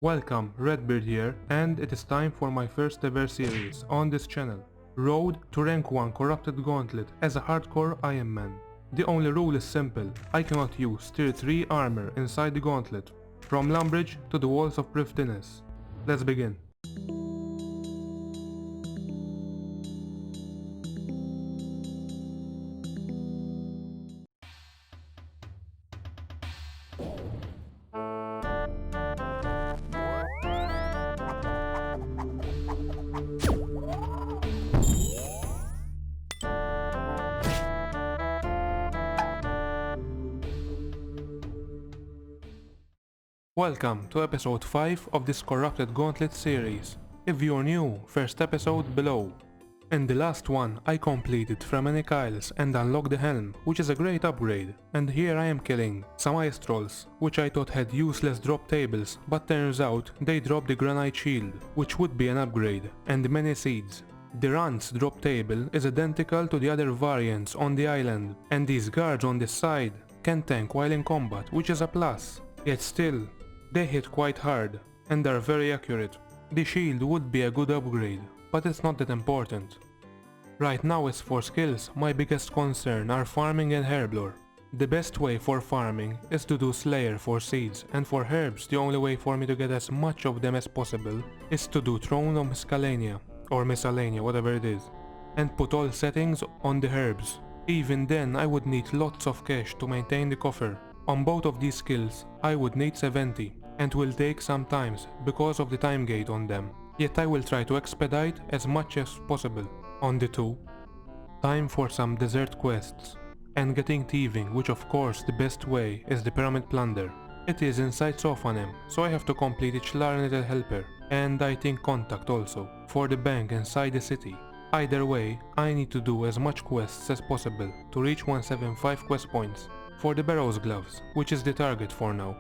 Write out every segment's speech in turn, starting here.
Welcome, Redbeard here, and it is time for my first ever series on this channel. Road to rank 1 Corrupted Gauntlet as a Hardcore Ironman. The only rule is simple: I cannot use tier 3 armor inside the gauntlet, from Lumbridge to the walls of Prifdinnas. Let's begin. Welcome to episode 5 of this Corrupted Gauntlet series. If you're new, first episode below. In the last one I completed Fremennik Isles and unlocked the helm, which is a great upgrade, and here I am killing some ice trolls, which I thought had useless drop tables, but turns out they drop the granite shield, which would be an upgrade, and many seeds. The Rant's drop table is identical to the other variants on the island, and these guards on this side can tank while in combat, which is a plus. Yet still, they hit quite hard, and are very accurate. The shield would be a good upgrade, but it's not that important. Right now as for skills, my biggest concern are farming and herb lore. The best way for farming is to do Slayer for seeds, and for herbs the only way for me to get as much of them as possible is to do Throne of Miscellania, or Miscellania, whatever it is, and put all settings on the herbs. Even then I would need lots of cash to maintain the coffer. On both of these skills I would need 70, and will take some time because of the time gate on them, yet I will try to expedite as much as possible. On the two, time for some desert quests, and getting thieving, which of course the best way is the pyramid plunder. It is inside Sofanem, so I have to complete each Larnated helper, and I think contact also, for the bank inside the city. Either way, I need to do as much quests as possible to reach 175 quest points for the Barrow's gloves, which is the target for now.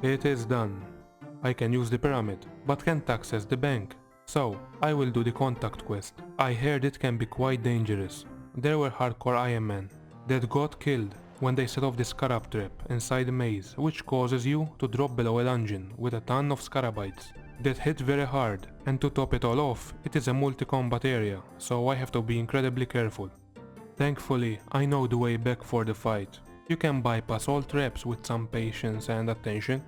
It is done. I can use the pyramid, but can't access the bank, so I will do the contact quest. I heard it can be quite dangerous. There were Hardcore Ironman that got killed when they set off the scarab trap inside the maze, which causes you to drop below a dungeon with a ton of scarabites that hit very hard, and to top it all off, it is a multi-combat area, so I have to be incredibly careful. Thankfully, I know the way back for the fight. You can bypass all traps with some patience and attention.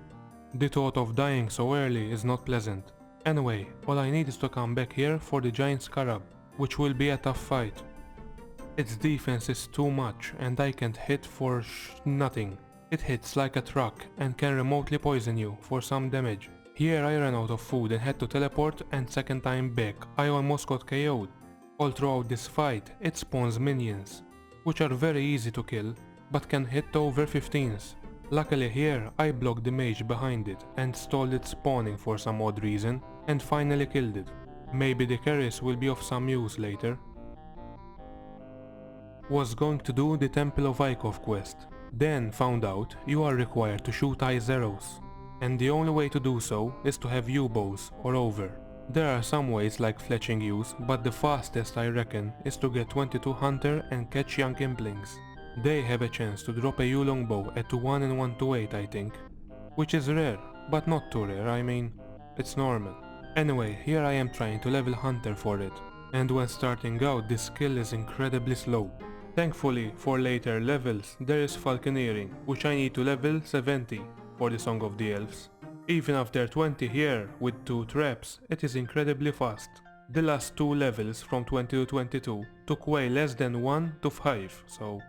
The thought of dying so early is not pleasant. Anyway, all I need is to come back here for the giant scarab, which will be a tough fight. Its defense is too much and I can't hit for nothing. It hits like a truck and can remotely poison you for some damage. Here I ran out of food and had to teleport, and second time back I almost got KO'd. All throughout this fight it spawns minions, which are very easy to kill, but can hit over 15s. Luckily here I blocked the mage behind it and stalled it spawning for some odd reason, and finally killed it. Maybe the carries will be of some use later. Was going to do the Temple of Ikov quest, then found out you are required to shoot ice arrows, and the only way to do so is to have U-bows or over. There are some ways like fletching use, but the fastest I reckon is to get 22 hunter and catch young implings. They have a chance to drop a U longbow at 1 and 1 to 8 I think, which is rare, but not too rare, I mean, it's normal. Anyway, here I am trying to level hunter for it, and when starting out this skill is incredibly slow. Thankfully for later levels there is falconeering, which I need to level 70 for the Song of the Elves. Even after 20 here with 2 traps, it is incredibly fast. The last 2 levels from 20 to 22 took way less than 1 to 5, so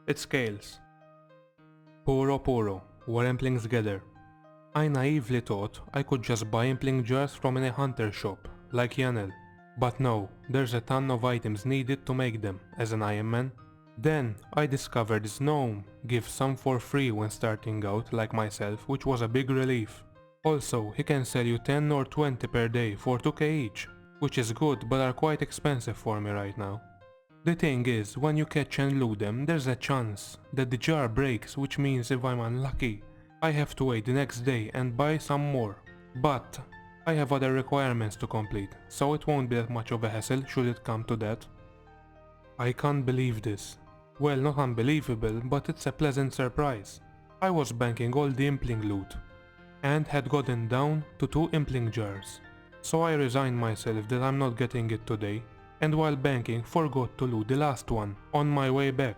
it scales. Puro, where implings gather. I naively thought I could just buy impling jars from any hunter shop, like Yanel. But no, there's a ton of items needed to make them, as an Ironman. Then I discovered this gnome gives some for free when starting out, like myself, which was a big relief. Also, he can sell you 10 or 20 per day for 2k each, which is good but are quite expensive for me right now. The thing is, when you catch and loot them, there's a chance that the jar breaks, which means if I'm unlucky, I have to wait the next day and buy some more. But I have other requirements to complete, so it won't be that much of a hassle should it come to that. I can't believe this. Well, not unbelievable, but it's a pleasant surprise. I was banking all the impling loot, and had gotten down to 2 impling jars. So I resigned myself that I'm not getting it today, and while banking forgot to loot the last one on my way back.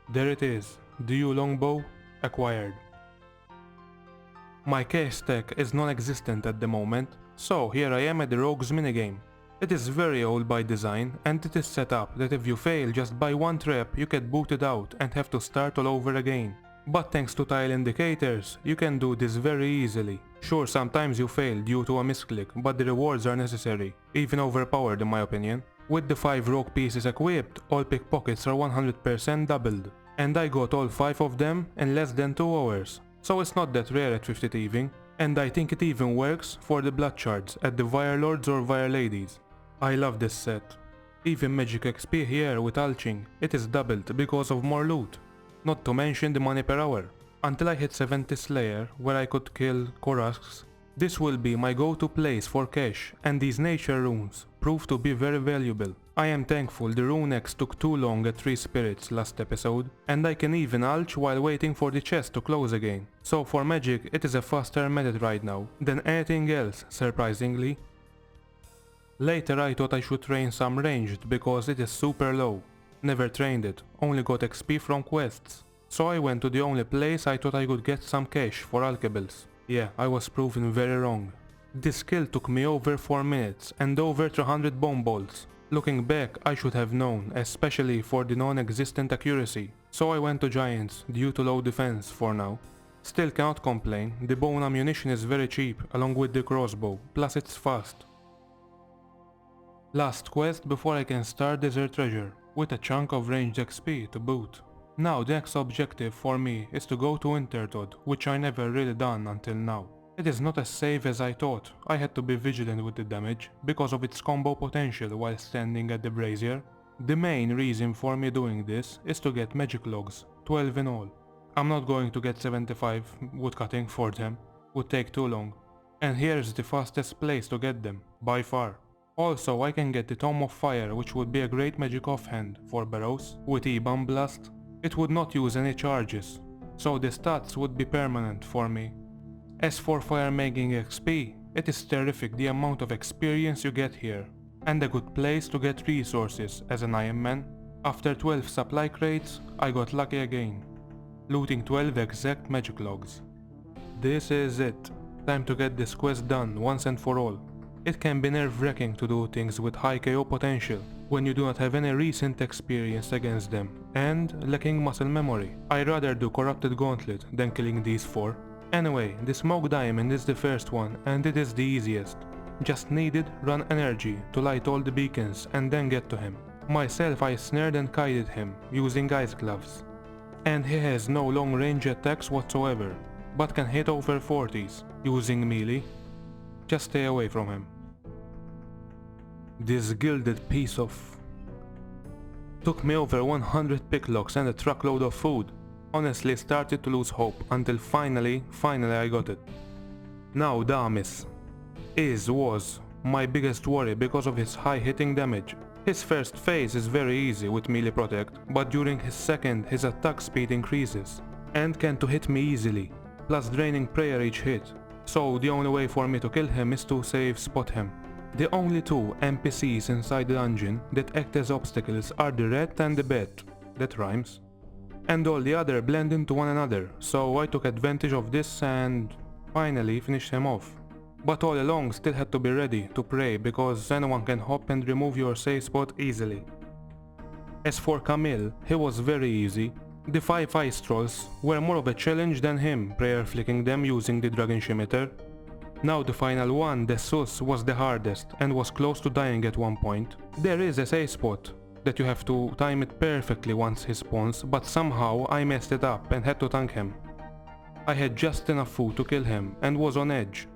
There it is, the U longbow acquired. My cash stack is non-existent at the moment, so here I am at the Rogues minigame. It is very old by design, and it is set up that if you fail just by one trap you get booted out and have to start all over again. But thanks to tile indicators, you can do this very easily. Sure, sometimes you fail due to a misclick, but the rewards are necessary, even overpowered in my opinion. With the 5 rogue pieces equipped, all pickpockets are 100% doubled, and I got all 5 of them in less than 2 hours, so it's not that rare at 50 thieving, and I think it even works for the blood shards at the Vire Lords or Vire Ladies. I love this set. Even magic XP here with Alching, it is doubled because of more loot. Not to mention the money per hour. Until I hit 70 Slayer, where I could kill Korasks, this will be my go-to place for cash, and these nature runes prove to be very valuable. I am thankful the rune X took too long at 3 spirits last episode, and I can even alch while waiting for the chest to close again. So for magic it is a faster method right now than anything else, surprisingly. Later I thought I should train some ranged because it is super low. Never trained it, only got XP from quests. So I went to the only place I thought I could get some cash for alkebles. Yeah, I was proven very wrong. This skill took me over 4 minutes and over 300 bomb bolts. Looking back, I should have known, especially for the non-existent accuracy. So I went to giants due to low defense for now. Still cannot complain, the bone ammunition is very cheap along with the crossbow, plus it's fast. Last quest before I can start Desert Treasure, with a chunk of ranged XP to boot. Now the next objective for me is to go to Wintertodt, which I never really done until now. It is not as safe as I thought. I had to be vigilant with the damage, because of its combo potential while standing at the brazier. The main reason for me doing this is to get magic logs, 12 in all. I'm not going to get 75 woodcutting for them, would take too long. And here is the fastest place to get them, by far. Also I can get the Tome of Fire, which would be a great magic offhand for Barrows, with E-Bomb Blast. It would not use any charges, so the stats would be permanent for me. As for fire making XP, it is terrific the amount of experience you get here, and a good place to get resources as an Ironman. After 12 supply crates, I got lucky again, looting 12 exact magic logs. This is it, time to get this quest done once and for all. It can be nerve-wracking to do things with high KO potential, when you do not have any recent experience against them, and lacking muscle memory. I'd rather do Corrupted Gauntlet than killing these 4. Anyway, the Smoke Diamond is the first one, and it is the easiest. Just needed run energy to light all the beacons and then get to him. Myself I snared and kited him, using ice gloves. And he has no long range attacks whatsoever, but can hit over 40s, using melee. Just stay away from him. This gilded piece of... Took me over 100 picklocks and a truckload of food. Honestly started to lose hope until finally I got it. Now Damis was my biggest worry because of his high hitting damage. His first phase is very easy with melee protect, but during his second his attack speed increases and can to hit me easily, plus draining prayer each hit. So the only way for me to kill him is to save spot him. The only 2 NPCs inside the dungeon that act as obstacles are the rat and the bat, that rhymes, and all the other blend into one another, so I took advantage of this and finally finished him off. But all along still had to be ready to pray because anyone can hop and remove your safe spot easily. As for Camille, he was very easy. The 5 ice trolls were more of a challenge than him, prayer flicking them using the dragon scimitar. Now the final one, the Sus, was the hardest and was close to dying at one point. There is a safe spot that you have to time it perfectly once he spawns, but somehow I messed it up and had to tank him. I had just enough food to kill him and was on edge.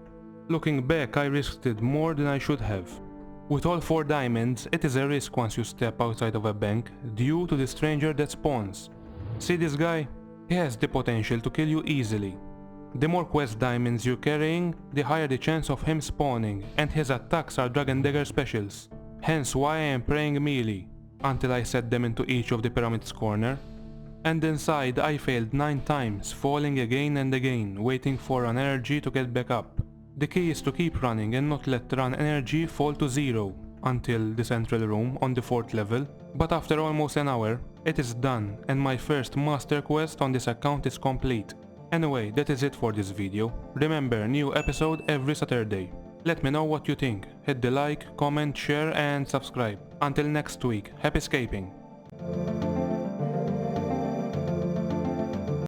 Looking back, I risked it more than I should have. With all 4 diamonds, it is a risk once you step outside of a bank due to the stranger that spawns. See this guy? He has the potential to kill you easily. The more quest diamonds you're carrying, the higher the chance of him spawning, and his attacks are Dragon Dagger specials. Hence why I am praying melee, until I set them into each of the pyramid's corner. and inside I failed 9 times, falling again and again, waiting for run energy to get back up. The key is to keep running and not let run energy fall to 0 until the central room on the 4th level, but after almost an hour, it is done and my first master quest on this account is complete. Anyway, that is it for this video. Remember, new episode every Saturday. Let me know what you think. Hit the like, comment, share and subscribe. Until next week, happy escaping!